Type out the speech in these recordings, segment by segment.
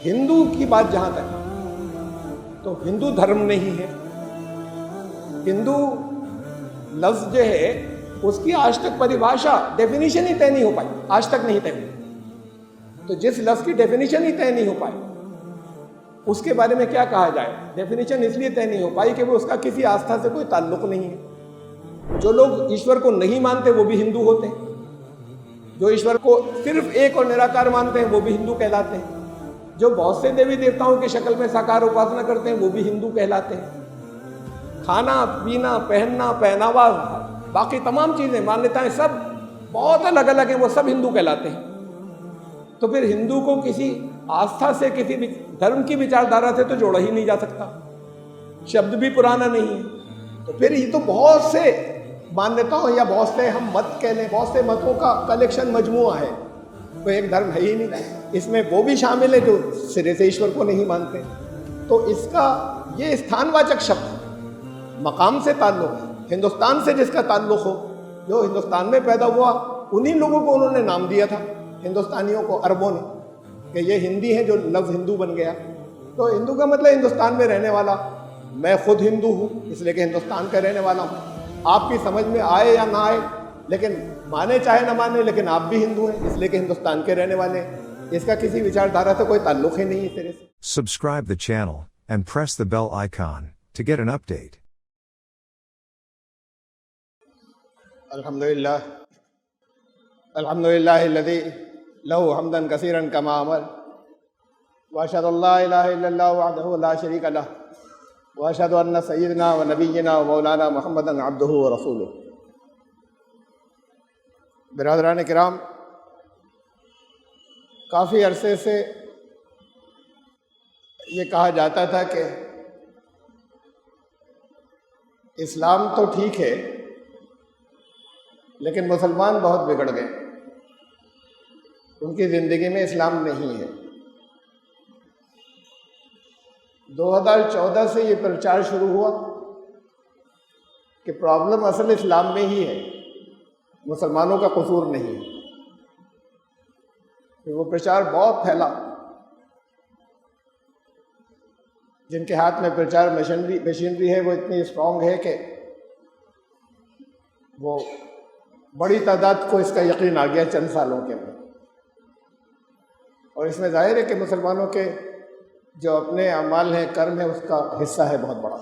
हिंदू की बात जहां तक, तो हिंदू धर्म नहीं है। हिंदू लफ्ज जो है उसकी आज तक परिभाषा, डेफिनेशन ही तय नहीं हो पाई, आज तक नहीं तय हुई। तो जिस लफ्ज की डेफिनेशन ही तय नहीं हो पाई उसके बारे में क्या कहा जाए। डेफिनेशन इसलिए तय नहीं हो पाई कि वो उसका किसी आस्था से कोई ताल्लुक नहीं है। जो लोग ईश्वर को नहीं मानते वो भी हिंदू होते हैं, जो ईश्वर को सिर्फ एक और निराकार मानते हैं वो भी हिंदू कहलाते हैं, जो बहुत से देवी देवताओं की शक्ल में साकार उपासना करते हैं वो भी हिंदू कहलाते हैं। खाना पीना, पहनना, पहनावा, बाकी तमाम चीजें, मान्यताएं सब बहुत अलग अलग हैं, वो सब हिंदू कहलाते हैं। तो फिर हिंदू को किसी आस्था से, किसी भी धर्म की विचारधारा से तो जोड़ा ही नहीं जा सकता। शब्द भी पुराना नहीं है। तो फिर ये तो बहुत से मान्यताओं या बहुत से हम मत कह लें, बहुत से मतों का कलेक्शन, मजमुआ है, तो एक धर्म है ही नहीं। इसमें वो भी शामिल है जो सिरे से ईश्वर को नहीं मानते। तो इसका ये स्थानवाचक शब्द, मकाम से ताल्लुक, हिंदुस्तान से जिसका ताल्लुक हो, जो हिंदुस्तान में पैदा हुआ, उन्हीं लोगों को उन्होंने नाम दिया था, हिंदुस्तानियों को, अरबों ने, कि ये हिंदी है, जो लफ्ज़ हिंदू बन गया। तो हिंदू का मतलब हिंदुस्तान में रहने वाला। मैं खुद हिंदू हूँ इसलिए कि हिंदुस्तान का रहने वाला हूँ। आपकी समझ में आए या ना आए, लेकिन माने चाहे ना माने, लेकिन आप भी हिंदू हैं इसलिए कि हिंदुस्तान के रहने वाले हैं। इसका किसी विचारधारा से कोई ताल्लुक ही नहीं है तेरे से। Subscribe the channel and press the bell icon to get an update. अल्हम्दुलिल्लाह, अल्हम्दुलिल्लाहिल्लज़ी लहू हम्दन कसीरन कमा अमर, व अशहदु अल्ला इलाहा इल्लल्लाह वहदहु ला शरीका लह, व अशहदु अन्ना सय्यिदना व नबिय्यना व मौलाना मुहम्मदन अब्दुहु व रसूलुहु। बिरादरान किराम, काफ़ी अरसे से ये कहा जाता था कि इस्लाम तो ठीक है लेकिन मुसलमान बहुत बिगड़ गए, उनकी ज़िंदगी में इस्लाम नहीं है। 2014 से ये प्रचार शुरू हुआ कि प्रॉब्लम असल इस्लाम में ही है, मुसलमानों का कसूर नहीं है। फिर वो प्रचार बहुत फैला। जिनके हाथ में प्रचार मशीनरी है वो इतनी स्ट्रांग है कि वो बड़ी तादाद को इसका यकीन आ गया चंद सालों के अंदर। और इसमें जाहिर है कि मुसलमानों के जो अपने अमाल हैं, कर्म है, उसका हिस्सा है बहुत बड़ा।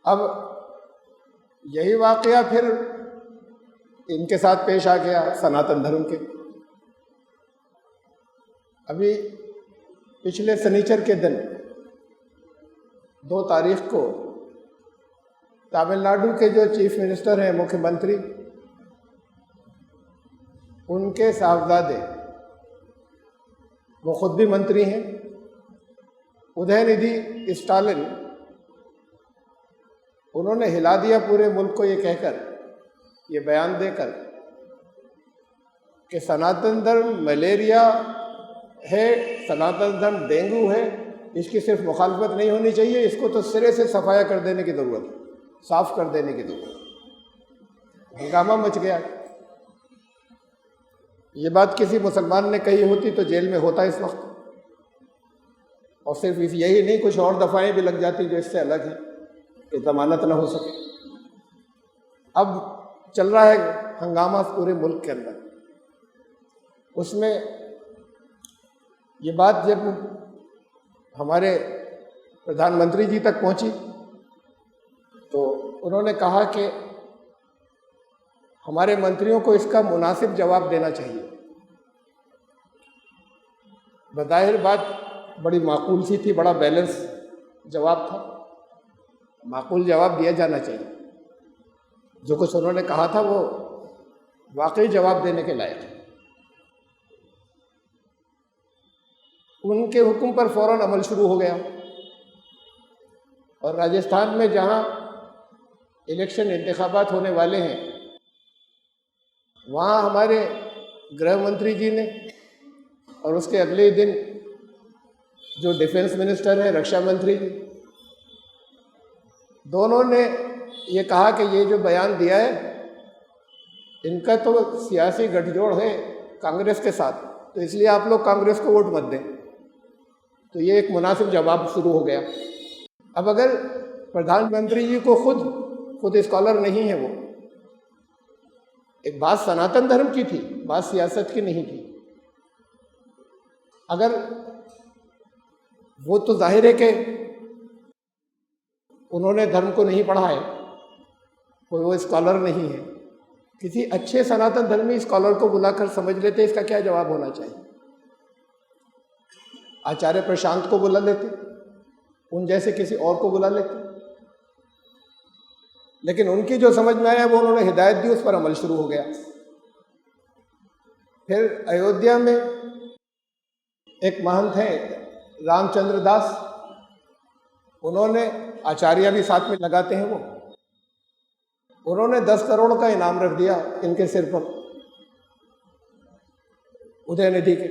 अब यही वाक़या फिर इनके साथ पेश आ गया, सनातन धर्म के। अभी पिछले शनिचर के दिन 2 तारीख को तमिलनाडु के जो चीफ मिनिस्टर हैं, मुख्यमंत्री, उनके साहबजादे, वो खुद भी मंत्री हैं, उदयनिधि स्टालिन, उन्होंने हिला दिया पूरे मुल्क को ये कहकर, ये बयान देकर कि सनातन धर्म मलेरिया है, सनातन धर्म डेंगू है, इसकी सिर्फ मुखालफत नहीं होनी चाहिए, इसको तो सिरे से सफाया कर देने की ज़रूरत है, साफ कर देने की ज़रूरत। हंगामा मच गया। ये बात किसी मुसलमान ने कही होती तो जेल में होता इस वक्त। और सिर्फ यही नहीं, कुछ और दफ़ाएं भी लग जाती जो इससे अलग हैं कि जमानत न हो सके। अब चल रहा है हंगामा पूरे मुल्क के अंदर। उसमें ये बात जब हमारे प्रधानमंत्री जी तक पहुंची तो उन्होंने कहा कि हमारे मंत्रियों को इसका मुनासिब जवाब देना चाहिए। बज़ाहिर बात बड़ी माकूल सी थी, बड़ा बैलेंस जवाब था, माकूल जवाब दिया जाना चाहिए। जो कुछ उन्होंने कहा था वो वाकई जवाब देने के लायक है। उनके हुक्म पर फौरन अमल शुरू हो गया और राजस्थान में जहां इलेक्शन इंतखाबात होने वाले हैं वहाँ हमारे गृह मंत्री जी ने और उसके अगले दिन जो डिफेंस मिनिस्टर हैं, रक्षा मंत्री जी, दोनों ने ये कहा कि ये जो बयान दिया है इनका तो सियासी गठजोड़ है कांग्रेस के साथ, तो इसलिए आप लोग कांग्रेस को वोट मत दें। तो ये एक मुनासिब जवाब शुरू हो गया। अब अगर प्रधानमंत्री जी को खुद स्कॉलर नहीं है, वो एक बात सनातन धर्म की थी, बात सियासत की नहीं थी। अगर वो तो जाहिर है कि उन्होंने धर्म को नहीं पढ़ा है, कोई वो स्कॉलर नहीं है, किसी अच्छे सनातन धर्मी स्कॉलर को बुलाकर समझ लेते इसका क्या जवाब होना चाहिए। आचार्य प्रशांत को बुला लेते, उन जैसे किसी और को बुला लेते, लेकिन उनकी जो समझ में आया वो उन्होंने हिदायत दी, उस पर अमल शुरू हो गया। फिर अयोध्या में एक महंत हैं रामचंद्र दास, उन्होंने, आचार्य भी साथ में लगाते हैं वो, उन्होंने 10 करोड़ का इनाम रख दिया इनके सिर पर, उदयनिधि के,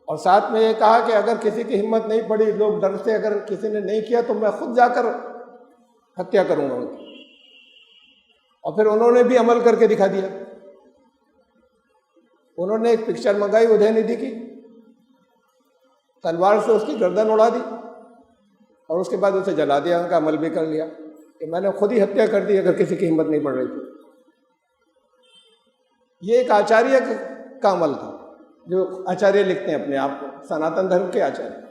और साथ में ये कहा कि अगर किसी की हिम्मत नहीं पड़ी, लोग डर से अगर किसी ने नहीं किया तो मैं खुद जाकर हत्या करूंगा उनकी। और फिर उन्होंने भी अमल करके दिखा दिया। उन्होंने एक पिक्चर मंगाई उदयनिधि की, तलवार से उसकी गर्दन उड़ा दी और उसके बाद उसे जला दिया। उनका अमल भी कर लिया कि मैंने खुद ही हत्या कर दी अगर किसी की हिम्मत नहीं पड़ रही थी। ये एक आचार्य का अमल था, जो आचार्य लिखते हैं अपने आप को, सनातन धर्म के आचार्य।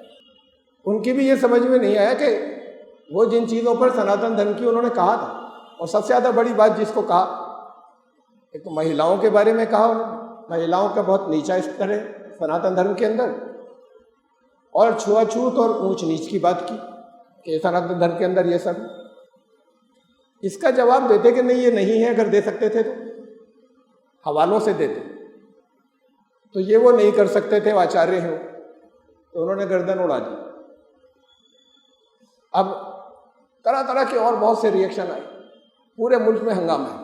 उनकी भी ये समझ में नहीं आया कि वो जिन चीज़ों पर सनातन धर्म की उन्होंने कहा था, और सबसे ज़्यादा बड़ी बात जिसको कहा, एक तो महिलाओं के बारे में कहा उन्होंने, महिलाओं का बहुत नीचा स्तर है सनातन धर्म के अंदर, और छुआछूत और ऊंच नीच की बात की कि सनातन धर्म के अंदर ये सब। इसका जवाब देते कि नहीं ये नहीं है, अगर दे सकते थे तो हवालों से देते, तो ये वो नहीं कर सकते थे, वो आचार्य हो, तो उन्होंने गर्दन उड़ा दी। अब तरह तरह के और बहुत से रिएक्शन आए, पूरे मुल्क में हंगामा है।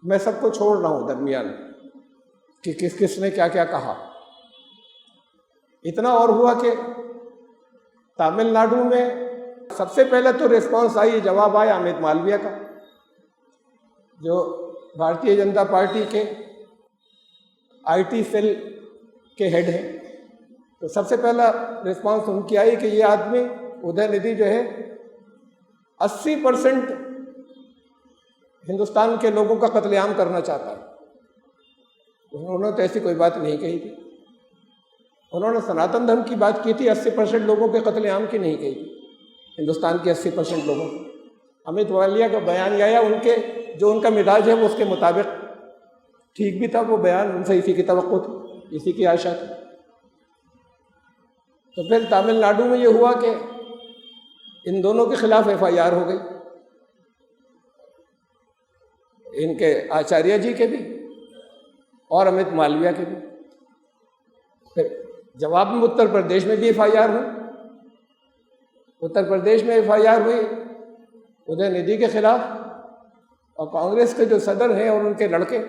मैं सबको छोड़ रहा हूं दरमियान कि किस किस ने क्या क्या कहा। इतना और हुआ कि तमिलनाडु में सबसे पहले तो रिस्पांस आई, जवाब आया अमित मालवीय का, जो भारतीय जनता पार्टी के आईटी सेल के हेड हैं। तो सबसे पहला रिस्पांस उनकी आई कि ये आदमी उदयनिधि जो है 80% हिंदुस्तान के लोगों का कत्लेआम करना चाहता है। उन्होंने तो ऐसी कोई बात नहीं कही थी, उन्होंने सनातन धर्म की बात की थी, 80% लोगों के कत्लेआम की नहीं कही थी, हिंदुस्तान के 80% लोगों को। अमित मालवीय का बयान आया, उनके जो उनका मिजाज है वो उसके मुताबिक ठीक भी था, वो बयान उनसे इसी की तवक्को थी, इसी की आशा थी। तो फिर तमिलनाडु में ये हुआ कि इन दोनों के खिलाफ FIR हो गई, इनके आचार्य जी के भी और अमित मालवीय के भी। फिर जवाब में उत्तर प्रदेश में भी FIR हुई, उत्तर प्रदेश में FIR हुई उदयनिधि के खिलाफ, और कांग्रेस के जो सदर हैं और उनके लड़के,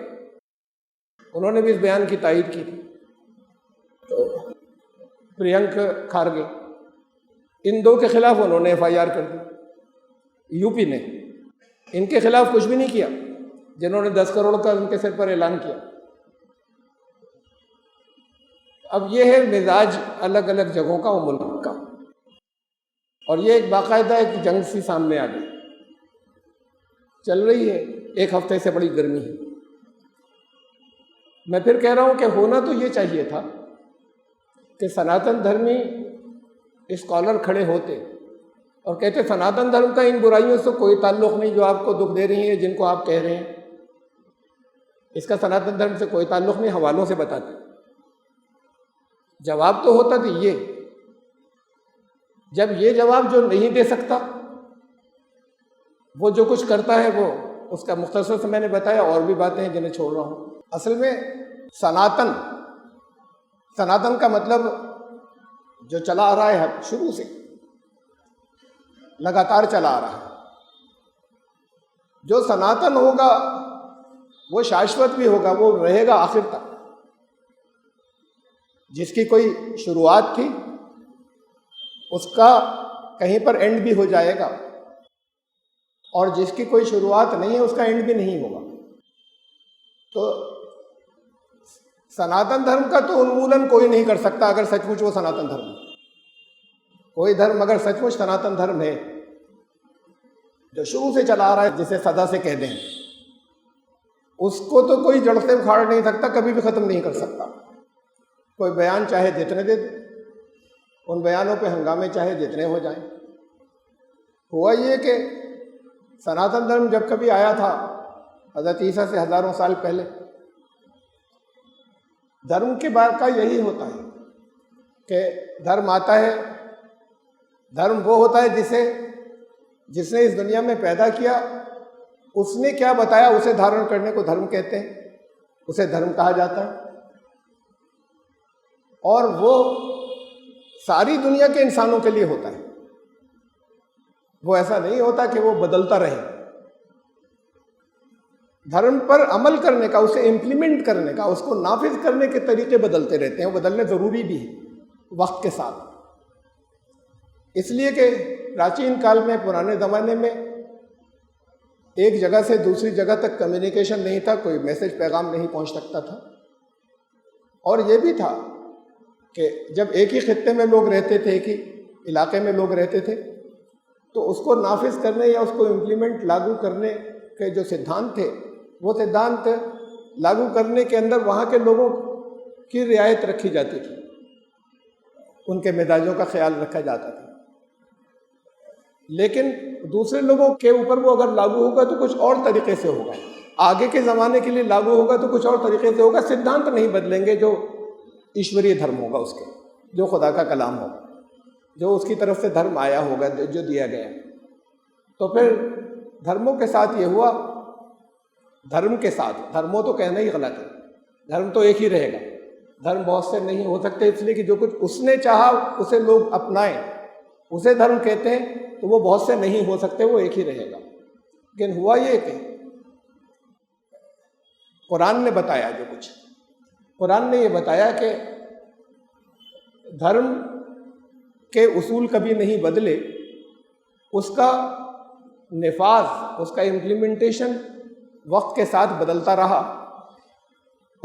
उन्होंने भी इस बयान की तायीद की थी। तो प्रियंक खारगे, इन दो के खिलाफ उन्होंने FIR कर दी। यूपी ने इनके खिलाफ कुछ भी नहीं किया, जिन्होंने 10 करोड़ का उनके सिर पर ऐलान किया। अब ये है मिजाज अलग अलग जगहों का और मुल्क का, और ये एक बाकायदा एक जंग सी सामने आ गई, चल रही है, 1 हफ्ते से बड़ी गर्मी है। मैं फिर कह रहा हूं कि होना तो ये चाहिए था कि सनातन धर्मी स्कॉलर खड़े होते और कहते सनातन धर्म का इन बुराइयों से कोई ताल्लुक नहीं जो आपको दुख दे रही है, जिनको आप कह रहे हैं, इसका सनातन धर्म से कोई ताल्लुक नहीं, हवालों से बताते। जवाब तो होता तो ये, जब ये जवाब जो नहीं दे सकता, वो जो कुछ करता है वो उसका मुख्तसर से मैंने बताया, और भी बातें हैं जिन्हें छोड़ रहा हूँ। असल में सनातन का मतलब जो चला आ रहा है शुरू से, लगातार चला आ रहा है। जो सनातन होगा वो शाश्वत भी होगा, वो रहेगा आखिर तक। जिसकी कोई शुरुआत थी उसका कहीं पर एंड भी हो जाएगा, और जिसकी कोई शुरुआत नहीं है उसका एंड भी नहीं होगा। तो सनातन धर्म का तो उन्मूलन कोई नहीं कर सकता अगर सचमुच वो सनातन धर्म है। कोई धर्म अगर सचमुच सनातन धर्म है जो शुरू से चला आ रहा है, जिसे सदा से कह दें, उसको तो कोई जड़ से उखाड़ नहीं सकता, कभी भी खत्म नहीं कर सकता। कोई बयान चाहे जितने दे, उन बयानों पे हंगामे चाहे जितने हो जाएं। हुआ ये कि सनातन धर्म जब कभी आया था हज़रत ईसा से हजारों साल पहले, धर्म के बारे का यही होता है कि धर्म आता है, धर्म वो होता है जिसने इस दुनिया में पैदा किया, उसने क्या बताया उसे धारण करने को धर्म कहते हैं, उसे धर्म कहा जाता है। और वो सारी दुनिया के इंसानों के लिए होता है। वो ऐसा नहीं होता कि वो बदलता रहे। धर्म पर अमल करने का, उसे इम्प्लीमेंट करने का, उसको नाफिज करने के तरीके बदलते रहते हैं। वो बदलने ज़रूरी भी है वक्त के साथ। इसलिए कि प्राचीन काल में, पुराने ज़माने में एक जगह से दूसरी जगह तक कम्युनिकेशन नहीं था, कोई मैसेज पैगाम नहीं पहुंच सकता था। और ये भी था कि जब एक ही खित्ते में लोग रहते थे, एक ही इलाके में लोग रहते थे, तो उसको नाफिज करने या उसको इम्प्लीमेंट लागू करने के जो सिद्धांत थे, वो सिद्धांत लागू करने के अंदर वहाँ के लोगों की रियायत रखी जाती थी, उनके मिजाजों का ख्याल रखा जाता था। लेकिन दूसरे लोगों के ऊपर वो अगर लागू होगा तो कुछ और तरीके से होगा, आगे के ज़माने के लिए लागू होगा तो कुछ और तरीके से होगा। सिद्धांत नहीं बदलेंगे, जो ईश्वरीय धर्म होगा उसके, जो खुदा का कलाम होगा, जो उसकी तरफ से धर्म आया होगा, जो दिया गया। तो फिर धर्मों के साथ ये हुआ, धर्म के साथ, धर्मों तो कहना ही गलत है, धर्म तो एक ही रहेगा, धर्म बहुत से नहीं हो सकते, इसलिए कि जो कुछ उसने चाहा उसे लोग अपनाएं, उसे धर्म कहते हैं। तो वो बहुत से नहीं हो सकते, वो एक ही रहेगा। लेकिन हुआ ये कि कुरान ने बताया जो कुछ, कुरान ने ये बताया कि धर्म के उसूल कभी नहीं बदले, उसका निफाज, उसका इम्प्लीमेंटेशन वक्त के साथ बदलता रहा।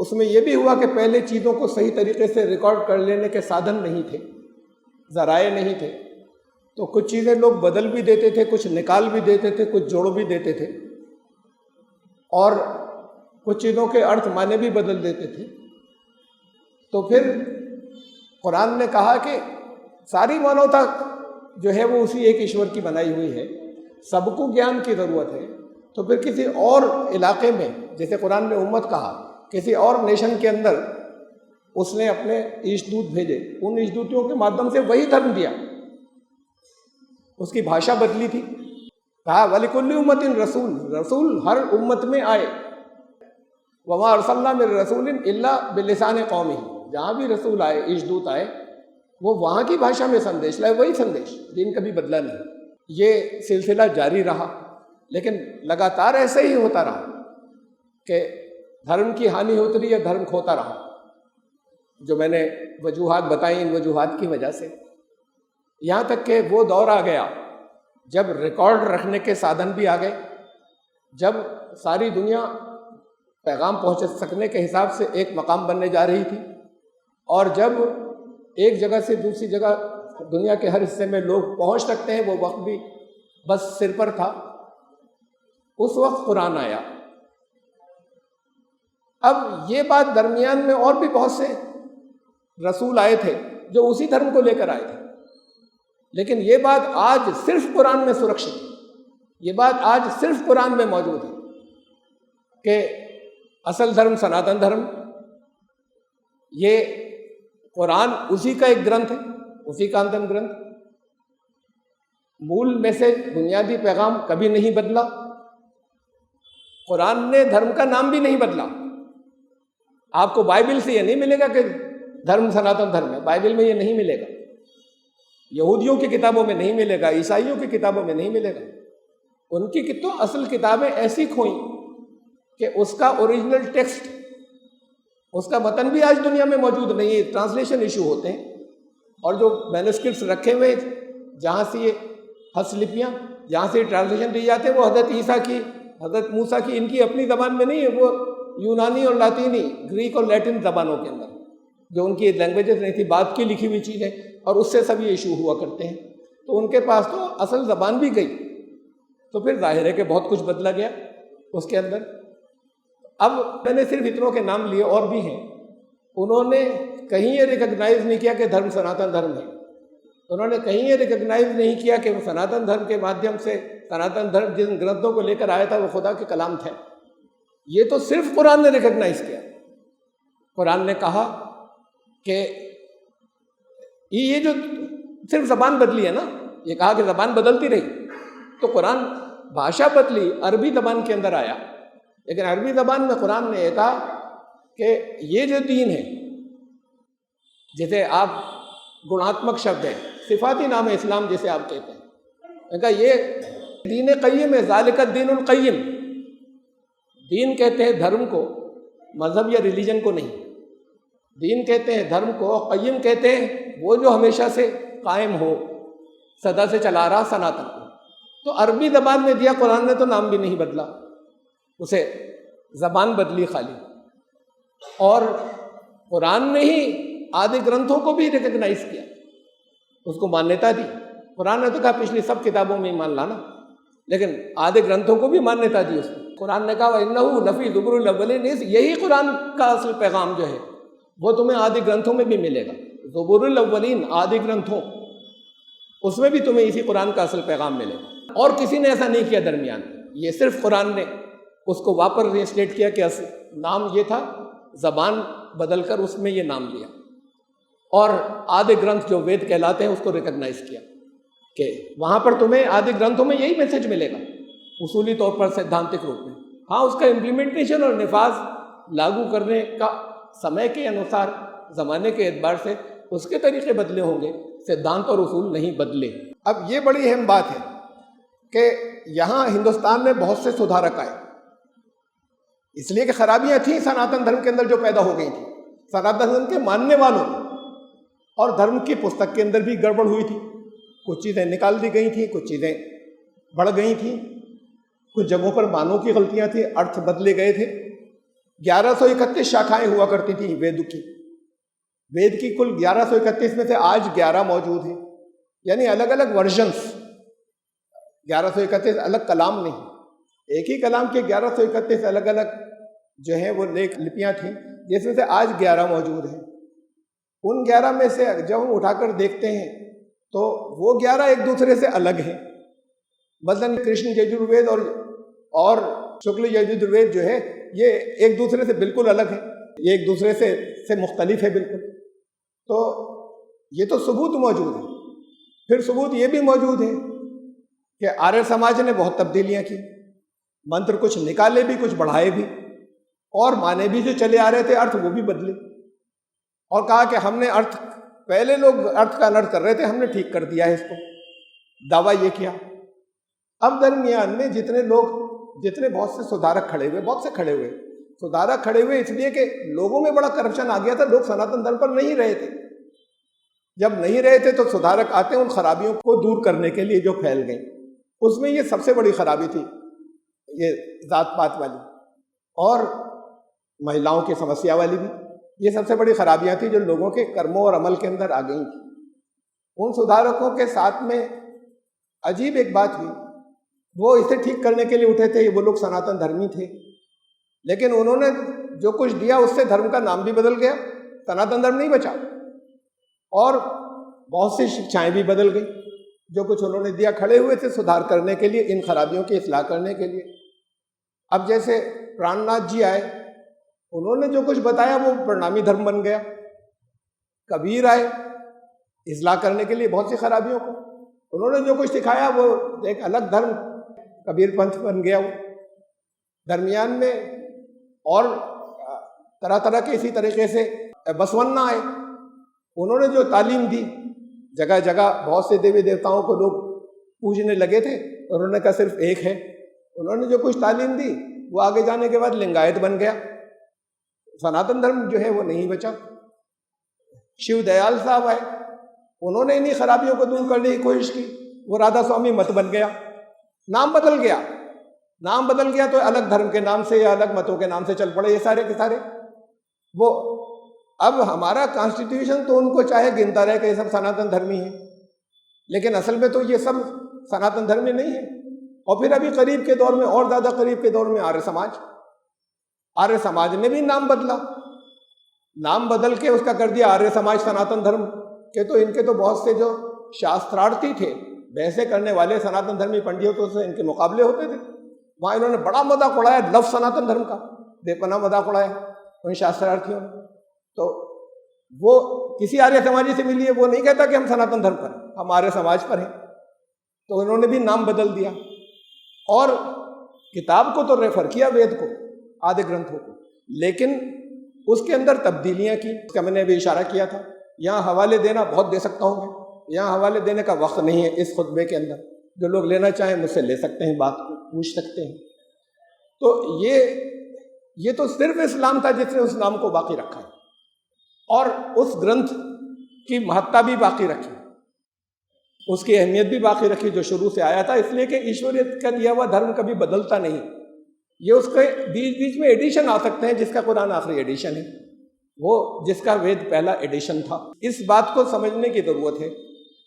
उसमें यह भी हुआ कि पहले चीज़ों को सही तरीके से रिकॉर्ड कर लेने के साधन नहीं थे, ज़राए नहीं थे, तो कुछ चीज़ें लोग बदल भी देते थे, कुछ निकाल भी देते थे, कुछ जोड़ भी देते थे, और कुछ चीज़ों के अर्थ माने भी बदल देते थे। तो फिर कुरान ने कहा कि सारी मानवता जो है वो उसी एक ईश्वर की बनाई हुई है, सबको ज्ञान की ज़रूरत है। तो फिर किसी और इलाके में, जैसे कुरान ने उम्मत कहा, किसी और नेशन के अंदर उसने अपने ईशदूत भेजे, उन ईशदूतियों के माध्यम से वही धर्म दिया, उसकी भाषा बदली थी। कहा वलिकुल्ली उम्मतिन रसूल, रसूल हर उम्मत में आए, वमा अरसलना मिन रसूलिन इल्ला बिलिसान कौमी, जहाँ भी रसूल आए, ईशदूत आए, वो वहाँ की भाषा में संदेश लाए, वही संदेश, दिन कभी बदला नहीं। ये सिलसिला जारी रहा, लेकिन लगातार ऐसे ही होता रहा कि धर्म की हानि होती रही या धर्म खोता रहा। जो मैंने वजूहात बताई, इन वजूहात की वजह से यहाँ तक कि वो दौर आ गया जब रिकॉर्ड रखने के साधन भी आ गए, जब सारी दुनिया पैगाम पहुँच सकने के हिसाब से एक मकाम बनने जा रही थी, और जब एक जगह से दूसरी जगह दुनिया के हर हिस्से में लोग पहुँच सकते हैं, वो वक्त भी बस सिर पर था। उस वक्त कुरान आया। अब ये बात दरमियान में और भी बहुत से रसूल आए थे जो उसी धर्म को लेकर आए थे, लेकिन ये बात आज सिर्फ कुरान में सुरक्षित है, ये बात आज सिर्फ कुरान में मौजूद है कि असल धर्म सनातन धर्म, ये कुरान उसी का एक ग्रंथ है, उसी का अंतिम ग्रंथ, मूल मैसेज, बुनियादी पैगाम कभी नहीं बदला। कुरान ने धर्म का नाम भी नहीं बदला। आपको बाइबल से ये नहीं मिलेगा कि धर्म सनातन धर्म है, बाइबल में ये नहीं मिलेगा, यहूदियों की किताबों में नहीं मिलेगा, ईसाइयों की किताबों में नहीं मिलेगा। उनकी तो असल किताबें ऐसी खोई कि उसका ओरिजिनल टेक्स्ट, उसका मतन भी आज दुनिया में मौजूद नहीं है, ट्रांसलेशन इशू होते हैं, और जो मैन्युस्क्रिप्ट्स रखे हुए जहाँ से ये हस्तलिपियाँ, जहाँ से ट्रांसलेशन दी जाते हैं, वो हज़रत ईसा की, हज़रत मूसा की, इनकी अपनी ज़बान में नहीं है, वो यूनानी और लातीनी, ग्रीक और लैटिन ज़बानों के अंदर, जो उनकी लैंग्वेजेस नहीं थी, बाद की लिखी हुई चीज़ें, और उससे सब ये इशू हुआ करते हैं। तो उनके पास तो असल ज़बान भी गई, तो फिर जाहिर है कि बहुत कुछ बदला गया उसके अंदर। अब मैंने सिर्फ इतनों के नाम लिए, और भी हैं। उन्होंने कहीं ये रिकग्नाइज नहीं किया कि धर्म सनातन धर्म है। उन्होंने कहीं ये रिकग्नाइज नहीं किया कि सनातन धर्म के माध्यम से, सनातन धर्म जिन ग्रंथों को लेकर आया था वो खुदा के कलाम थे। ये तो सिर्फ कुरान ने रिकग्नाइज किया। कुरान ने कहा कि ये जो सिर्फ ज़बान बदली है ना, ये कहा कि ज़बान बदलती रही, तो कुरान भाषा बदली, अरबी ज़बान के अंदर आया, लेकिन अरबी ज़बान में कुरान ने कहा कि ये जो दीन है, जैसे आप गुणात्मक शब्द है, सिफाती नाम है इस्लाम जिसे आप कहते हैं, कहा ये दीन क़य्यिम है, ज़ालिका दीनुल क़य्यिम। दीन कहते हैं धर्म को, मज़हब या रिलीजन को नहीं। दीन कहते हैं धर्म को, क़य्यिम कहते हैं वो जो हमेशा से कायम हो, सदा से चला रहा सनातन को। तो अरबी ज़बान में दिया, कुरान ने तो नाम भी नहीं बदला, उसे ज़बान बदली खाली। और कुरान ने ही आदि ग्रंथों को भी रिकग्नाइज किया, उसको मान्यता दी। कुरान ने तो कहा पिछली सब किताबों में ईमान लाना, लेकिन आदि ग्रंथों को भी मान्यता दी उसने। कुरान ने कहा इन्नहु लफ़ी ज़ुबुरिल अव्वलीन, यही कुरान का असल पैगाम जो है वो तुम्हें आदि ग्रंथों में भी मिलेगा। ज़ुबुरिल अव्वलीन, आदि ग्रंथों, उसमें भी तुम्हें इसी कुरान का असल पैगाम मिलेगा। और किसी ने ऐसा नहीं किया दरमियान, ये सिर्फ कुरान ने उसको वापस रिस्टेट किया कि असल नाम ये था, ज़बान बदल कर उसमें ये नाम लिया। और आदि ग्रंथ जो वेद कहलाते हैं उसको रिकग्नाइज किया कि वहाँ पर तुम्हें आदि ग्रंथों में यही मैसेज मिलेगा, उसूली तौर पर सैद्धांतिक रूप में। हाँ, उसका इम्प्लीमेंटेशन और निफाज लागू करने का समय के अनुसार, ज़माने के एतबार से उसके तरीके बदले होंगे, सिद्धांत और उसूल नहीं बदले। अब ये बड़ी अहम बात है कि यहाँ हिंदुस्तान में बहुत से सुधारक आए, इसलिए कि खराबियाँ थीं सनातन धर्म के अंदर जो पैदा हो गई थी, सनातन धर्म के मानने वालों में। और धर्म की पुस्तक के अंदर भी गड़बड़ हुई थी, कुछ चीज़ें निकाल दी गई थी, कुछ चीज़ें बढ़ गई थी, कुछ जगहों पर मानों की गलतियाँ थी, अर्थ बदले गए थे। 1131 शाखाएं हुआ करती थी वेद की। वेद की कुल 1131 में से आज 11 मौजूद हैं, यानी अलग अलग वर्जन्स। 1131 अलग कलाम नहीं, एक ही कलाम के 1131 अलग अलग जो हैं वो लेख लिपियाँ थीं, जिसमें से आज 11 मौजूद हैं। उन 11 में से जब हम उठाकर देखते हैं तो वो 11 एक दूसरे से अलग हैं। मसलन कृष्ण यजुर्वेद और शुक्ल यजुर्वेद जो है ये एक दूसरे से बिल्कुल अलग है, ये एक दूसरे से मुख्तलिफ है बिल्कुल। तो ये तो सबूत मौजूद है। फिर सबूत ये भी मौजूद है कि आर्य समाज ने बहुत तब्दीलियाँ की, मंत्र कुछ निकाले भी, कुछ बढ़ाए भी, और माने भी जो चले आ रहे थे अर्थ वो भी बदले। और कहा कि हमने अर्थ, पहले लोग अर्थ का अनर्थ कर रहे थे, हमने ठीक कर दिया है इसको, दावा ये किया। अब दरमियान में जितने बहुत से सुधारक खड़े हुए, बहुत से खड़े हुए सुधारक खड़े हुए, इसलिए कि लोगों में बड़ा करप्शन आ गया था, लोग सनातन धर्म पर नहीं रहे थे। जब नहीं रहे थे तो सुधारक आते उन खराबियों को दूर करने के लिए जो फैल गई। उसमें ये सबसे बड़ी खराबी थी, ये जात पात वाली और महिलाओं की समस्या वाली भी, ये सबसे बड़ी खराबियां थी जो लोगों के कर्मों और अमल के अंदर आ गई थी। उन सुधारकों के साथ में अजीब एक बात हुई, वो इसे ठीक करने के लिए उठे थे, वो लोग सनातन धर्मी थे, लेकिन उन्होंने जो कुछ दिया उससे धर्म का नाम भी बदल गया, सनातन धर्म नहीं बचा, और बहुत सी शिक्षाएं भी बदल गई। जो कुछ उन्होंने दिया, खड़े हुए थे सुधार करने के लिए, इन खराबियों की इस्लाह करने के लिए। अब जैसे प्राणनाथ जी आए, उन्होंने जो कुछ बताया वो परिणामी धर्म बन गया। कबीर आए इस्लाह करने के लिए बहुत सी खराबियों को, उन्होंने जो कुछ सिखाया वो एक अलग धर्म, कबीर पंथ बन गया वो। दरमियान में और तरह तरह के इसी तरीके से बसवन्ना आए, उन्होंने जो तालीम दी, जगह जगह बहुत से देवी देवताओं को लोग पूजने लगे थे, उन्होंने कहा सिर्फ एक है। उन्होंने जो कुछ तालीम दी वो आगे जाने के बाद लिंगायत बन गया, सनातन धर्म जो है वो नहीं बचा। शिव दयाल साहब आए, उन्होंने इन्हीं खराबियों को दूर करने की कोशिश की, वो राधा स्वामी मत बन गया, नाम बदल गया, नाम बदल गया तो अलग धर्म के नाम से या अलग मतों के नाम से चल पड़े ये सारे के सारे। वो अब हमारा कॉन्स्टिट्यूशन तो उनको चाहे गिनता रहे कि ये सब सनातन धर्मी है, लेकिन असल में तो ये सब सनातन धर्मी नहीं है। और फिर अभी करीब के दौर में, और ज्यादा करीब के दौर में, आर्य समाज ने भी नाम बदला, नाम बदल के उसका कर दिया आर्य समाज सनातन धर्म के। तो इनके तो बहुत से जो शास्त्रार्थी थे, बहसें करने वाले सनातन धर्मी पंडितों से इनके मुकाबले होते थे। वहां इन्होंने बड़ा मजाक उड़ाया लफ्ज़ सनातन धर्म का, बेपनाह मजाक उड़ाया उन शास्त्रार्थियों ने। तो वो किसी आर्य समाजी से मिलिए, वो नहीं कहता कि हम सनातन धर्म पर हैं, हम आर्य समाज पर हैं। तो इन्होंने भी नाम बदल दिया और किताब को तो रेफर किया, वेद को, आदि ग्रंथों को, लेकिन उसके अंदर तब्दीलियां की। इसका मैंने अभी इशारा किया था। यहाँ हवाले देना बहुत दे सकता हूँ मैं, यहाँ हवाले देने का वक्त नहीं है इस खुतबे के अंदर। जो लोग लेना चाहें मुझसे ले सकते हैं, बात को पूछ सकते हैं। तो ये तो सिर्फ इस्लाम था जिसने उस नाम को बाकी रखा है और उस ग्रंथ की महत्ता भी बाकी रखी, उसकी अहमियत भी बाकी रखी जो शुरू से आया था। इसलिए कि ईश्वरियत का दिया हुआ धर्म कभी बदलता नहीं। ये उसके बीच बीच में एडिशन आ सकते हैं, जिसका कुरान आखिरी एडिशन है, वो जिसका वेद पहला एडिशन था। इस बात को समझने की जरूरत है।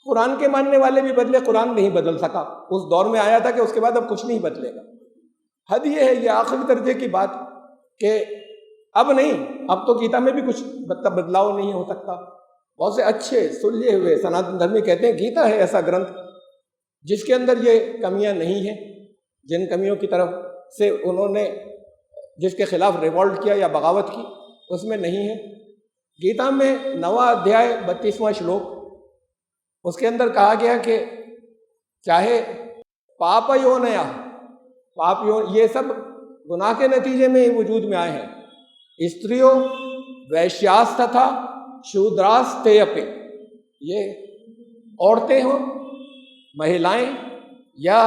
कुरान के मानने वाले भी बदले, कुरान नहीं बदल सका। उस दौर में आया था कि उसके बाद अब कुछ नहीं बदलेगा। हद ये है, ये आखिरी दर्जे की बात कि अब नहीं, अब तो गीता में भी कुछ बदलाव नहीं हो सकता। बहुत से अच्छे सुलझे हुए सनातन धर्मी कहते हैं गीता है ऐसा ग्रंथ जिसके अंदर ये कमियां नहीं हैं, जिन कमियों की तरफ से उन्होंने, जिसके खिलाफ रिवॉल्ट किया या बगावत की, उसमें नहीं है। गीता में 9वां अध्याय 32वां श्लोक, उसके अंदर कहा गया कि चाहे पाप योनया, पाप योन, ये सब गुनाह के नतीजे में वजूद में आए हैं। स्त्रियों, वैश्यास तथा शूद्रास तेयपे, ये औरतें हों, महिलाएं, या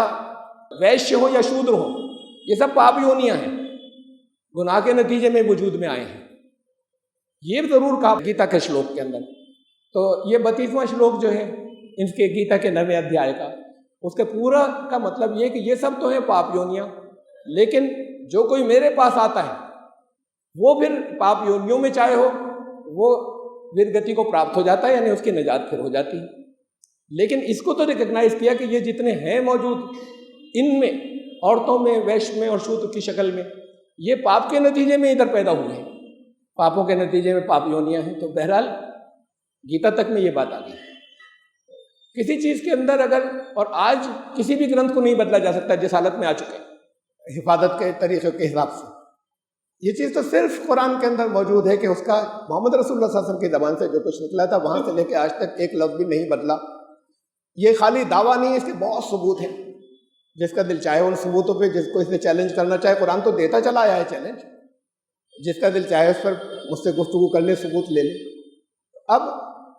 वैश्य हो या शूद्र हो, ये सब पाप योनियां हैं, गुनाह के नतीजे में वजूद में आए हैं। ये जरूर कहा गीता के श्लोक के अंदर। तो ये 32वां श्लोक जो है इनके गीता के 9वें अध्याय का, उसके पूरा का मतलब ये कि ये सब तो है पाप योनियां, लेकिन जो कोई मेरे पास आता है वो फिर पाप योनियों में चाहे हो, वो वीरगति को प्राप्त हो जाता है, यानी उसकी निजात फिर हो जाती है। लेकिन इसको तो रिकग्नाइज किया कि ये जितने हैं मौजूद, इनमें औरतों में, वैश्य में और शूद्र की शक्ल में, ये पाप के नतीजे में इधर पैदा हुए हैं, पापों के नतीजे में पाप योनियां हैं। तो बहरहाल गीता तक में ये बात आ गई। किसी चीज के अंदर अगर, और आज किसी भी ग्रंथ को नहीं बदला जा सकता जिस हालत में आ चुके हैं हिफाजत के तरीके के हिसाब से। ये चीज तो सिर्फ कुरान के अंदर मौजूद है कि उसका मोहम्मद रसूलुल्लाह सल्लल्लाहु अलैहि वसल्लम की जबान से जो कुछ निकला था वहां से लेकर आज तक एक लफ्ज भी नहीं बदला। ये खाली दावा नहीं है, इसके बहुत सबूत हैं। जिसका दिल चाहे उन सबूतों पे, जिसको इसने चैलेंज करना चाहे, कुरान तो देता चला आया है चैलेंज, जिसका दिल चाहे उस पर मुझसे गुफ्तगू कर ले, सबूत ले ले। अब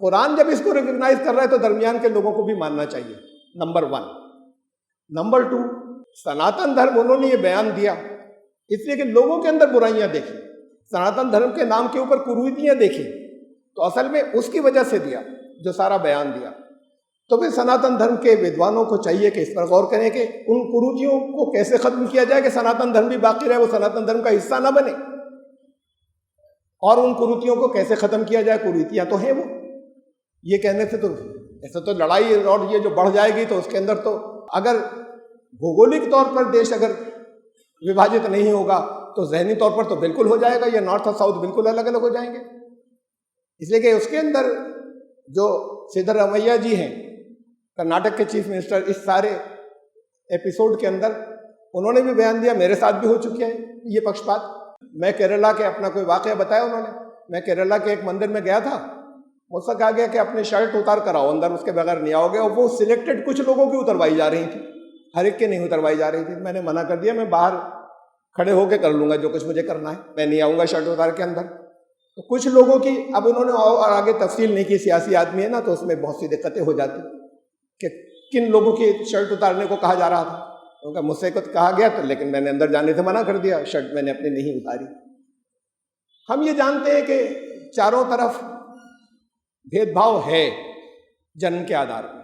कुरान जब इसको रिकग्नाइज कर रहा है तो दरमियान के लोगों को भी मानना चाहिए, नंबर 1। नंबर 2, सनातन धर्म उन्होंने ये बयान दिया इसलिए कि लोगों के अंदर बुराइयां देखी, सनातन धर्म के नाम के ऊपर कुरीतियां देखी, तो असल में उसकी वजह से दिया जो सारा बयान दिया। तो फिर सनातन धर्म के विद्वानों को चाहिए कि इस पर गौर करें कि उन कुरीतियों को कैसे खत्म किया जाए कि सनातन धर्म भी बाकी रहे, वो सनातन धर्म का हिस्सा ना बने। और उन कुरीतियों को कैसे खत्म किया जाए, कुरीतियां तो हैं वो, ये कहने से तो ऐसा तो लड़ाई और ये जो बढ़ जाएगी तो उसके अंदर तो, अगर भौगोलिक तौर पर देश अगर विभाजित नहीं होगा तो जहनी तौर पर तो बिल्कुल हो जाएगा, या नॉर्थ और साउथ बिल्कुल अलग अलग हो जाएंगे। इसलिए कि उसके अंदर जो सिद्धरामैया जी हैं, कर्नाटक के चीफ मिनिस्टर, इस सारे एपिसोड के अंदर उन्होंने भी बयान दिया, मेरे साथ भी हो चुके हैं ये पक्षपात। मैं केरला के अपना कोई वाकया बताया उन्होंने, मैं केरला के एक मंदिर में गया था, मुझसे कहा गया कि अपनी शर्ट उतार कर आओ, अंदर उसके बगैर नहीं आओगे। और वो सिलेक्टेड कुछ लोगों की उतरवाई जा रही थी, हर एक के नहीं उतरवाई जा रही थी। मैंने मना कर दिया, मैं बाहर खड़े होकर कर लूंगा जो कुछ मुझे करना है, मैं नहीं आऊँगा शर्ट उतार के अंदर। तो कुछ लोगों की, अब उन्होंने और आगे तफसील नहीं की, सियासी आदमी है ना, तो उसमें बहुत सी दिक्कतें हो जाती कि किन लोगों की शर्ट उतारने को कहा जा रहा था। उनका मुझसे कुछ कहा गया तो, लेकिन मैंने अंदर जाने से मना कर दिया, शर्ट मैंने अपनी नहीं उतारी। हम ये जानते हैं कि चारों तरफ भेदभाव है जन्म के आधार पर,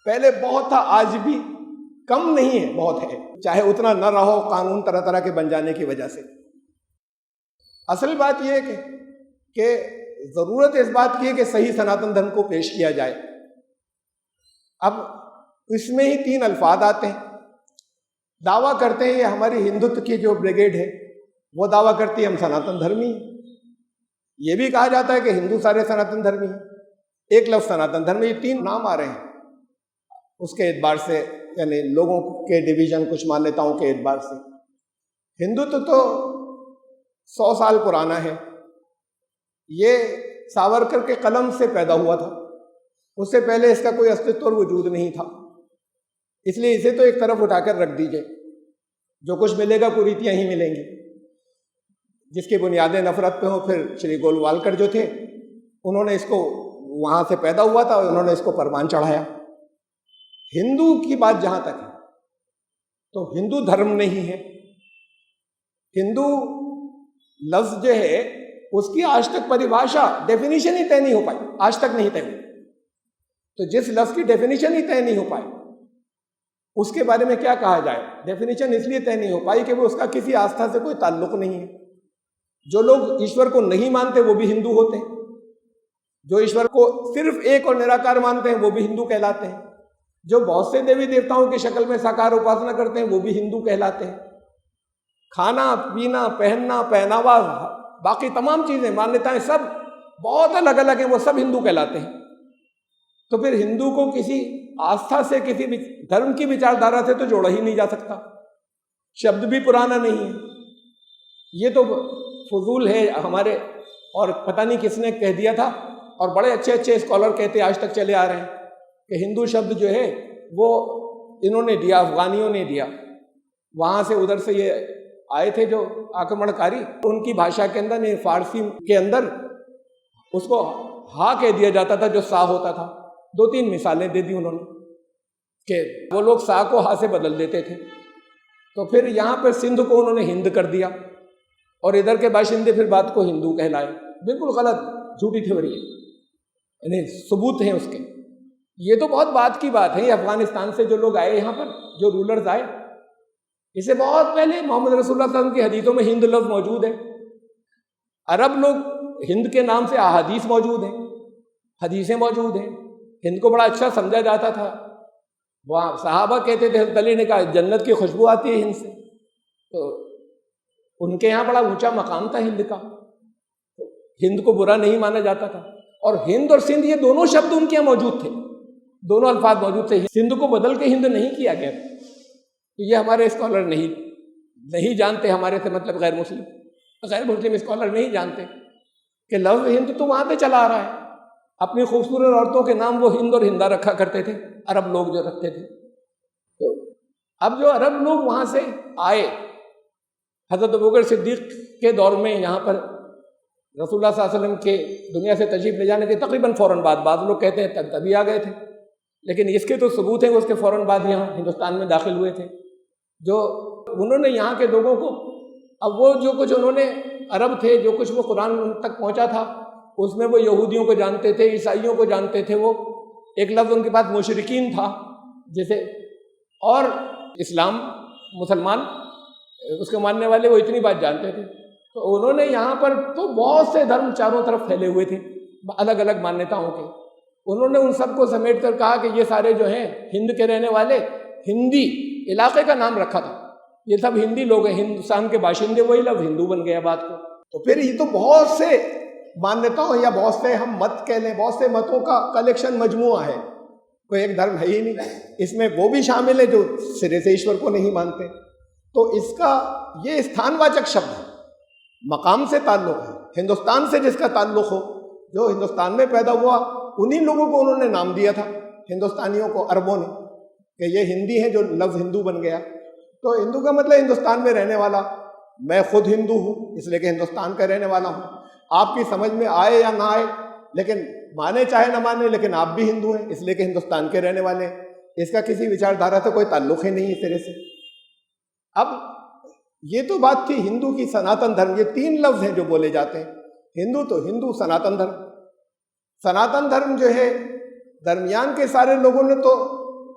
पहले बहुत था, आज भी कम नहीं है, बहुत है, चाहे उतना न रहो कानून तरह तरह के बन जाने की वजह से। असल बात यह है कि जरूरत इस बात की है कि सही सनातन धर्म को पेश किया जाए। अब इसमें ही 3 अल्फाज आते हैं। दावा करते हैं ये हमारी हिंदुत्व की जो ब्रिगेड है वो दावा करती है हम सनातन धर्मी हैं। ये भी कहा जाता है कि हिंदू सारे सनातन धर्मी हैं। एक लफ्ज़ सनातन धर्म, ये 3 नाम आ रहे हैं उसके एतबार से, यानी लोगों के डिवीजन, कुछ मान्यताओं के एतबार से। हिंदुत्व तो 100 साल पुराना है। ये सावरकर के कलम से पैदा हुआ था, उससे पहले इसका कोई अस्तित्व और वजूद नहीं था। इसलिए इसे तो एक तरफ उठाकर रख दीजिए, जो कुछ मिलेगा कुरीतियां ही मिलेंगी। जिसकी बुनियादें नफरत पे हो, फिर श्री गोलवालकर जो थे उन्होंने इसको, वहाँ से पैदा हुआ था, उन्होंने इसको परवान चढ़ाया। हिंदू की बात जहाँ तक है तो हिंदू धर्म नहीं है। हिंदू लफ्ज़ जो है उसकी आज तक परिभाषा, डेफिनेशन ही तय नहीं हो पाई, आज तक नहीं तय हुई। तो जिस लफ्ज़ की डेफिनेशन ही तय नहीं हो पाई उसके बारे में क्या कहा जाए। डेफिनेशन इसलिए तय नहीं हो पाई कि वो उसका किसी आस्था से कोई ताल्लुक नहीं है। जो लोग ईश्वर को नहीं मानते वो भी हिंदू होते हैं, जो ईश्वर को सिर्फ एक और निराकार मानते हैं वो भी हिंदू कहलाते हैं, जो बहुत से देवी देवताओं की शक्ल में साकार उपासना करते हैं वो भी हिंदू कहलाते हैं। खाना पीना, पहनना, पहनावा, बाकी तमाम चीज़ें, मान्यताएं सब बहुत अलग अलग हैं, वो सब हिंदू कहलाते हैं। तो फिर हिंदू को किसी आस्था से, किसी भी धर्म की विचारधारा से तो जोड़ा ही नहीं जा सकता। शब्द भी पुराना नहीं है, ये तो फजूल है हमारे, और पता नहीं किसने कह दिया था, और बड़े अच्छे अच्छे स्कॉलर कहते आज तक चले आ रहे हैं कि हिंदू शब्द जो है वो इन्होंने दिया, अफगानियों ने दिया। वहाँ से उधर से ये आए थे जो आक्रमणकारी, उनकी भाषा के अंदर, नहीं फारसी के अंदर उसको हा कह दिया जाता था जो सा होता था। 2-3 मिसालें दे दी उन्होंने कि वो लोग सा को हा से बदल देते थे। तो फिर यहाँ पर सिंध को उन्होंने हिंद कर दिया और इधर के बाशिंदे फिर बात को हिंदू कहलाए। बिल्कुल गलत, झूठी थ्योरी है, यानी सबूत हैं उसके। ये तो बहुत बात की बात है। अफगानिस्तान से जो लोग आए यहाँ पर, जो रूलर्स आए, इससे बहुत पहले मोहम्मद रसूलुल्लाह सल्लल्लाहु अलैहि वसल्लम की हदीसों में हिंद लफ्ज़ मौजूद है। अरब लोग हिंद के नाम से अहादीस मौजूद हैं, हदीसें मौजूद हैं। हिंद को बड़ा अच्छा समझा जाता था। वहाँ सहाबा कहते थे, हज़रत अली ने कहा जन्नत की खुशबू आती है हिंद से। तो उनके यहाँ बड़ा ऊंचा मकाम था हिंद का, तो हिंद को बुरा नहीं माना जाता था। और हिंद और सिंध ये दोनों शब्द उनके यहाँ मौजूद थे, दोनों अल्फाज मौजूद थे। सिंध को बदल के हिंद नहीं किया गया। तो ये हमारे स्कॉलर नहीं जानते, हमारे से मतलब गैर मुस्लिम स्कॉलर नहीं जानते कि लफ्ज़ हिंद तो वहाँ पे चला आ रहा है। अपनी खूबसूरत औरतों के नाम वो हिंद और हिंदा रखा करते थे, अरब लोग जो रखते थे। तो अब जो अरब लोग वहाँ से आए, हज़रत अबू बकर सिद्दीक़ के दौर में यहाँ पर रसूलुल्लाह सल्लल्लाहु अलैहि वसल्लम के दुनिया से तशरीफ़ ले जाने के तकरीबन फ़ौरन बाद लोग कहते हैं तभी आ गए थे, लेकिन इसके तो सबूत हैं उसके फ़ौरन बाद यहाँ हिंदुस्तान में दाखिल हुए थे। जो उन्होंने यहाँ के लोगों को, अब वो जो कुछ उन्होंने, अरब थे, जो कुछ वो कुरान उन तक पहुँचा था उसमें वो यहूदियों को जानते थे, ईसाइयों को जानते थे। वो एक लफ्ज़ उनके पास मुशरिकीन था जैसे, और इस्लाम, मुसलमान, उसके मानने वाले, वो इतनी बात जानते थे। तो उन्होंने यहाँ पर तो बहुत से धर्म चारों तरफ फैले हुए थे अलग अलग मान्यताओं के। उन्होंने उन सबको समेट कर कहा कि ये सारे जो हैं हिंद के रहने वाले, हिंदी इलाके का नाम रखा था, ये सब हिंदी लोग हैं, हिंदुस्तान के बाशिंदे, वही लफ्ज़ हिंदू बन गया बात को। तो फिर ये तो बहुत से मान्यताओं या बहुत से हम मत कह लें, बहुत से मतों का कलेक्शन, मजमुआ है, कोई एक धर्म है ही नहीं। इसमें वो भी शामिल है जो सिरे से ईश्वर को नहीं मानते। तो इसका ये स्थानवाचक शब्द है, मकाम से ताल्लुक़ है, हिंदुस्तान से जिसका ताल्लुक़ हो, जो हिंदुस्तान में पैदा हुआ, उन्हीं लोगों को उन्होंने नाम दिया था, हिंदुस्तानियों को, अरबों ने, कि ये हिंदी है, जो लफ्ज़ हिंदू बन गया। तो हिंदू का मतलब हिंदुस्तान में रहने वाला। मैं खुद हिंदू हूँ इसलिए कि हिंदुस्तान का रहने वाला हूँ। आपकी समझ में आए या ना आए, लेकिन माने चाहे ना माने, लेकिन आप भी हिंदू हैं इसलिए कि हिंदुस्तान के रहने वाले हैं। इसका किसी विचारधारा से कोई ताल्लुक़ ही नहीं इस तरह से। अब ये तो बात थी हिंदू की, सनातन धर्म, ये 3 लफ्ज़ हैं जो बोले जाते हैं। हिंदू तो हिंदू, सनातन धर्म। सनातन धर्म जो है, दरमियान के सारे लोगों ने तो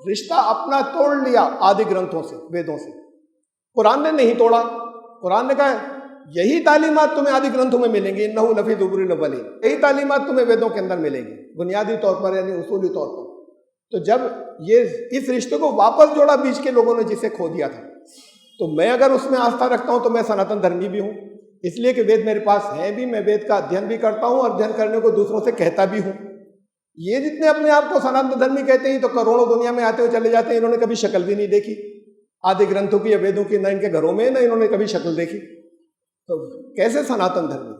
रिश्ता अपना तोड़ लिया आदि ग्रंथों से, वेदों से। कुरान ने नहीं तोड़ा। कुरान ने कहा यही तालीमात तुम्हें आदि ग्रंथों में मिलेंगी, इन्नहु लफी ज़ुबुरिल अव्वलीन, यही तालीमात तुम्हें वेदों के अंदर मिलेंगी बुनियादी तौर पर, यानी उसूली तौर पर। तो जब ये इस रिश्ते को वापस जोड़ा बीच के लोगों ने जिसे खो दिया था, तो मैं अगर उसमें आस्था रखता हूं तो मैं सनातन धर्मी भी हूं, इसलिए कि वेद मेरे पास हैं भी, मैं वेद का अध्ययन भी करता हूं और अध्ययन करने को दूसरों से कहता भी हूं। ये जितने अपने आप को सनातन धर्मी कहते हैं तो करोड़ों दुनिया में आते हुए चले जाते हैं, इन्होंने कभी शक्ल भी नहीं देखी आदि ग्रंथों की या वेदों की, न इनके घरों में, न इन्होंने कभी शक्ल देखी। तो कैसे सनातन धर्मी?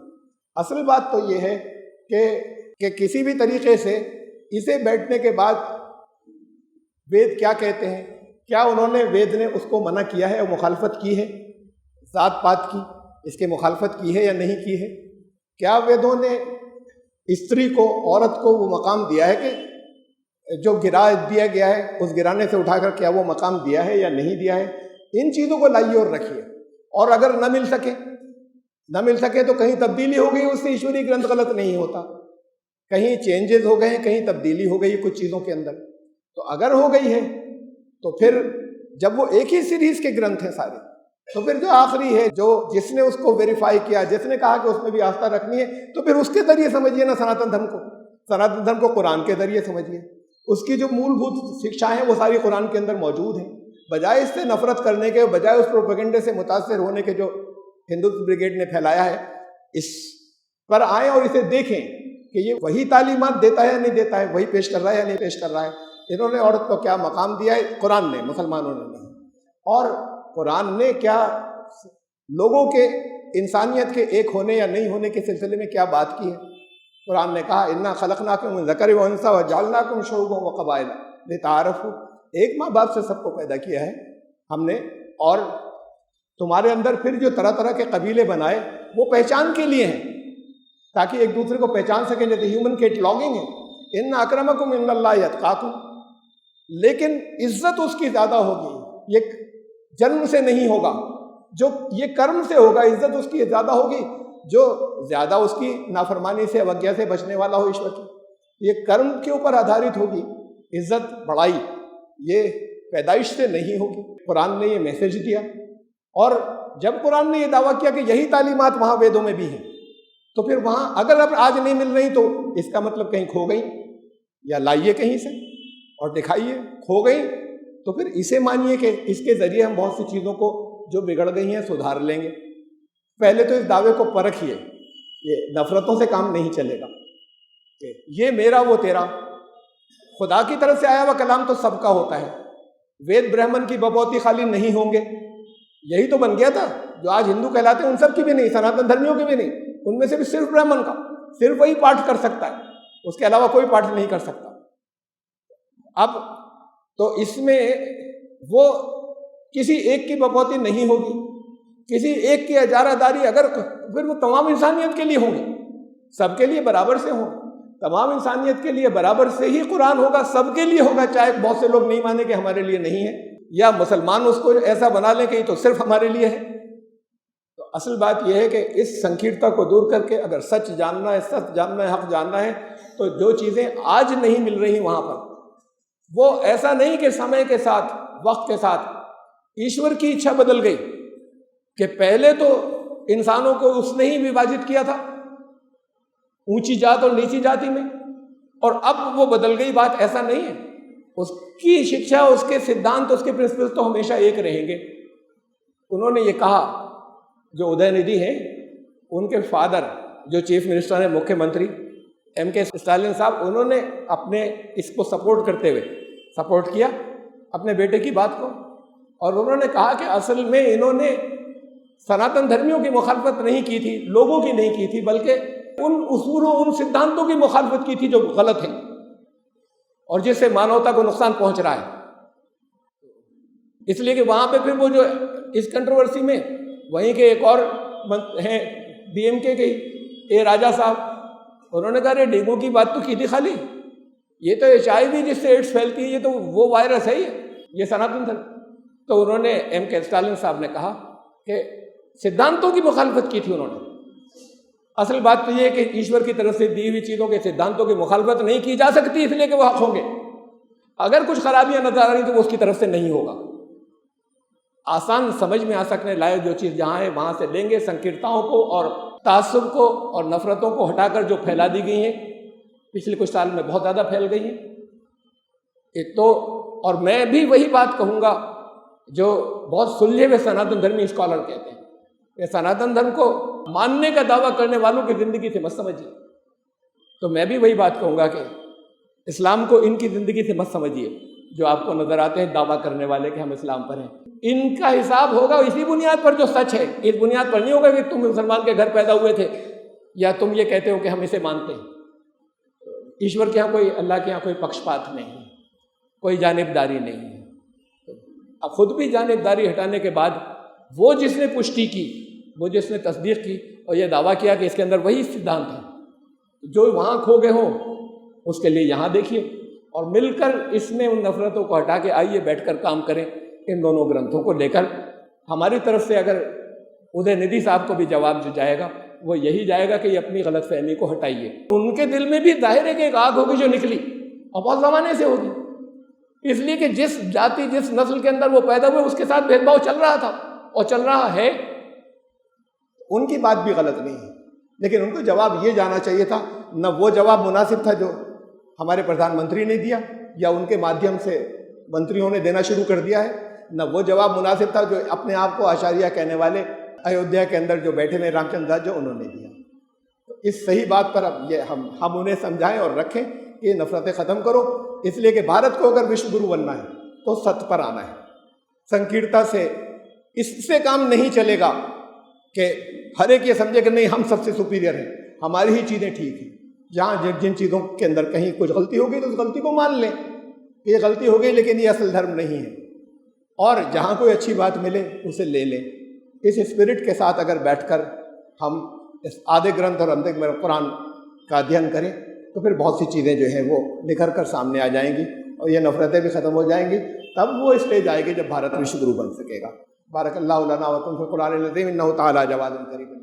असल बात तो ये है कि किसी भी तरीके से इसे बैठने के बाद वेद क्या कहते हैं, क्या उन्होंने, वेद ने उसको मना किया है और मुखालफत की है, जात पात की इसके मुखालफत की है या नहीं की है? क्या वेदों ने स्त्री को, औरत को वो मकाम दिया है कि जो गिरा दिया गया है उस गिराने से उठाकर क्या वो मकाम दिया है या नहीं दिया है? इन चीज़ों को लाइए और रखिए। और अगर न मिल सके तो कहीं तब्दीली हो गई, उससे ईश्वरीय ग्रंथ गलत नहीं होता, कहीं चेंजेस हो गए हैं, कहीं तब्दीली हो गई है कुछ चीज़ों के अंदर। तो अगर हो गई है तो फिर जब वो एक ही सीरीज के ग्रंथ हैं सारे, तो फिर जो आखिरी है, जो जिसने उसको वेरीफाई किया, जिसने कहा कि उसमें भी आस्था रखनी है, तो फिर उसके जरिए समझिए ना सनातन धर्म को। सनातन धर्म को कुरान के जरिए समझिए, उसकी जो मूलभूत शिक्षाएं हैं वो सारी कुरान के अंदर मौजूद हैं। बजाय इससे नफरत करने के, बजाय उस प्रोपेगेंडे से मुतासर होने के जो हिंदुत्व ब्रिगेड ने फैलाया है, इस पर आए और इसे देखें कि ये वही तालीमात देता है या नहीं देता है, वही पेश कर रहा है या नहीं पेश कर रहा है। इन्होंने औरत को क्या मकाम दिया है कुरान ने, मुसलमानों ने नहीं। और कुरान ने क्या लोगों के, इंसानियत के एक होने या नहीं होने के सिलसिले में क्या बात की है? कुरान ने कहा इन्ना खलक़नाकुम मिन ज़करिन व उन्सा व जअलनाकुम शुअबन व क़बाइला लितआरफ़ू। एक माँ बाप से सबको पैदा किया है हमने, और तुम्हारे अंदर फिर जो तरह तरह के कबीले बनाए वो पहचान के लिए हैं, ताकि एक दूसरे को पहचान सकें, जैसे ह्यूमन कैटलॉगिंग है, इन्ना अक्रमकुम इन्नल्लाह यत्क़ाकुम। लेकिन इज्जत उसकी ज़्यादा होगी, ये जन्म से नहीं होगा, जो ये कर्म से होगा। इज्जत उसकी ज़्यादा होगी जो ज़्यादा उसकी नाफरमानी से, अवज्ञा से बचने वाला हो ईश्वर की। ये कर्म के ऊपर आधारित होगी इज्जत, बड़ाई, ये पैदाइश से नहीं होगी। कुरान ने ये मैसेज दिया, और जब कुरान ने ये दावा किया कि यही तालीमात वहाँ वेदों में भी हैं, तो फिर वहाँ अगर अब आज नहीं मिल रही तो इसका मतलब कहीं खो गई, या लाइए कहीं से और दिखाइए। खो गई तो फिर इसे मानिए कि इसके ज़रिए हम बहुत सी चीज़ों को जो बिगड़ गई हैं सुधार लेंगे। पहले तो इस दावे को परखिए, ये नफ़रतों से काम नहीं चलेगा। ये मेरा वो तेरा, खुदा की तरफ से आया हुआ कलाम तो सबका होता है। वेद ब्राह्मण की बपौती खाली नहीं होंगे, यही तो बन गया था। जो आज हिंदू कहलाते हैं उन सब की भी नहीं, सनातन धर्मियों की भी नहीं, उनमें से भी सिर्फ ब्राह्मण का, सिर्फ वही पाठ कर सकता है, उसके अलावा कोई पाठ नहीं कर सकता। अब तो इसमें वो किसी एक की बपौती नहीं होगी, किसी एक की इजारादारी, अगर फिर वो तमाम इंसानियत के लिए होंगे, सबके लिए बराबर से होंगे। तमाम इंसानियत के लिए बराबर से ही कुरान होगा, सबके लिए होगा, चाहे बहुत से लोग नहीं माने कि हमारे लिए नहीं है, या मुसलमान उसको ऐसा बना लें कि तो सिर्फ हमारे लिए है। तो असल बात यह है कि इस संकीर्णता को दूर करके अगर सच जानना है, सच जानना है, हक जानना है, तो जो चीज़ें आज नहीं मिल रही वहाँ पर, वो ऐसा नहीं कि समय के साथ, वक्त के साथ ईश्वर की इच्छा बदल गई कि पहले तो इंसानों को उसने ही विभाजित किया था ऊंची जात और नीची जाति में, और अब वो बदल गई बात। ऐसा नहीं है, उसकी शिक्षा, उसके सिद्धांत, उसके प्रिंसिपल्स तो हमेशा एक रहेंगे। उन्होंने ये कहा, जो उदयनिधि हैं, उनके फादर जो चीफ मिनिस्टर हैं, मुख्यमंत्री M.K. स्टालिन साहब, उन्होंने अपने इसको सपोर्ट करते हुए सपोर्ट किया अपने बेटे की बात को, और उन्होंने कहा कि असल में इन्होंने सनातन धर्मियों की मुखालफत नहीं की थी, लोगों की नहीं की थी, बल्कि उन उसूलों, उन सिद्धांतों की मुखालफत की थी जो गलत हैं और जिससे मानवता को नुकसान पहुंच रहा है। इसलिए कि वहाँ पे फिर वो जो इस कंट्रोवर्सी में वहीं के एक और हैं DMK के A राजा साहब, उन्होंने कहा, अरे डेंगू की बात तो की थी खाली, ये तो HIV जिससे एड्स फैलती है, ये तो वो वायरस है, ये सनातन धर्म। तो उन्होंने M.K. स्टालिन साहब ने कहा कि सिद्धांतों की मुखालफत की थी उन्होंने। असल बात तो ये है कि ईश्वर की तरफ से दी हुई चीज़ों के सिद्धांतों की मुखालफत नहीं की जा सकती, इसलिए कि वो हक होंगे। अगर कुछ खराबियां नजर आ रही तो वो उसकी तरफ से नहीं होगा। आसान समझ में आ सकने लायक जो चीज़ जहाँ है वहाँ से लेंगे। संकीर्णताओं को और तासुब को और नफरतों को हटाकर जो फैला दी गई हैं पिछले कुछ साल में बहुत ज़्यादा फैल गई हैं, एक तो और मैं भी वही बात कहूँगा जो बहुत सुलझे हुए सनातन धर्मी स्कॉलर कहते हैं कि सनातन धर्म को मानने का दावा करने वालों की ज़िंदगी से मत समझिए। तो मैं भी वही बात कहूँगा कि इस्लाम को इनकी ज़िंदगी से मत समझिए जो आपको नज़र आते हैं दावा करने वाले कि हम इस्लाम पर हैं। इनका हिसाब होगा इसी बुनियाद पर जो सच है। इस बुनियाद पर नहीं होगा कि तुम मुसलमान के घर पैदा हुए थे या तुम ये कहते हो कि हम इसे मानते हैं। ईश्वर के यहाँ कोई, अल्लाह के यहाँ कोई पक्षपात नहीं है, कोई जानिबदारी नहीं है। अब खुद भी जानिबदारी हटाने के बाद वो जिसने पुष्टि की, वो जिसने तस्दीक की और ये दावा किया कि इसके अंदर वही सिद्धांत है, जो वहाँ खो गए हों उसके लिए यहाँ देखिए और मिलकर इसमें उन नफरतों को हटा के आइए बैठकर काम करें। इन दोनों ग्रंथों को लेकर हमारी तरफ से अगर उदयनिधि साहब को भी जवाब जो जाएगा वो यही जाएगा कि ये अपनी गलतफहमी को हटाइए। उनके दिल में भी जाहिर है कि एक आग होगी जो निकली और बहुत ज़माने से होगी, इसलिए कि जिस जाति जिस नस्ल के अंदर वो पैदा हुए उसके साथ भेदभाव चल रहा था और चल रहा है। उनकी बात भी गलत नहीं है, लेकिन उनको जवाब ये जाना चाहिए था। न वो जवाब मुनासिब था जो हमारे प्रधानमंत्री ने दिया या उनके माध्यम से मंत्रियों ने देना शुरू कर दिया है, न वो जवाब मुनासिब था जो अपने आप को आचार्य कहने वाले अयोध्या के अंदर जो बैठे हुए रामचंद्र दास जो उन्होंने दिया। तो इस सही बात पर अब ये हम उन्हें समझाएं और रखें कि नफरतें ख़त्म करो, इसलिए कि भारत को अगर विश्व गुरु बनना है तो सत्य पर आना है। संकीर्णता से इससे काम नहीं चलेगा कि हर एक ये समझे कि नहीं हम सबसे सुपीरियर हैं, हमारी ही चीज़ें ठीक हैं। जहाँ जिन चीज़ों के अंदर कहीं कुछ गलती हो गई तो उस गलती को मान लें, ये गलती हो गई लेकिन ये असल धर्म नहीं है, और जहाँ कोई अच्छी बात मिले उसे ले लें। इस स्पिरिट के साथ अगर बैठकर हम इस आधे ग्रंथ और अंतिम कुरान का अध्ययन करें तो फिर बहुत सी चीज़ें जो हैं वो निखर कर सामने आ जाएंगी और ये नफरतें भी ख़त्म हो जाएंगी। तब वो स्टेज आएगी जब भारत विश्व गुरु बन सकेगा। बारकल्लाहु लना व लकुम फ़िल कुरानिल अज़ीम इन्नहु तआला जवादुन करीम।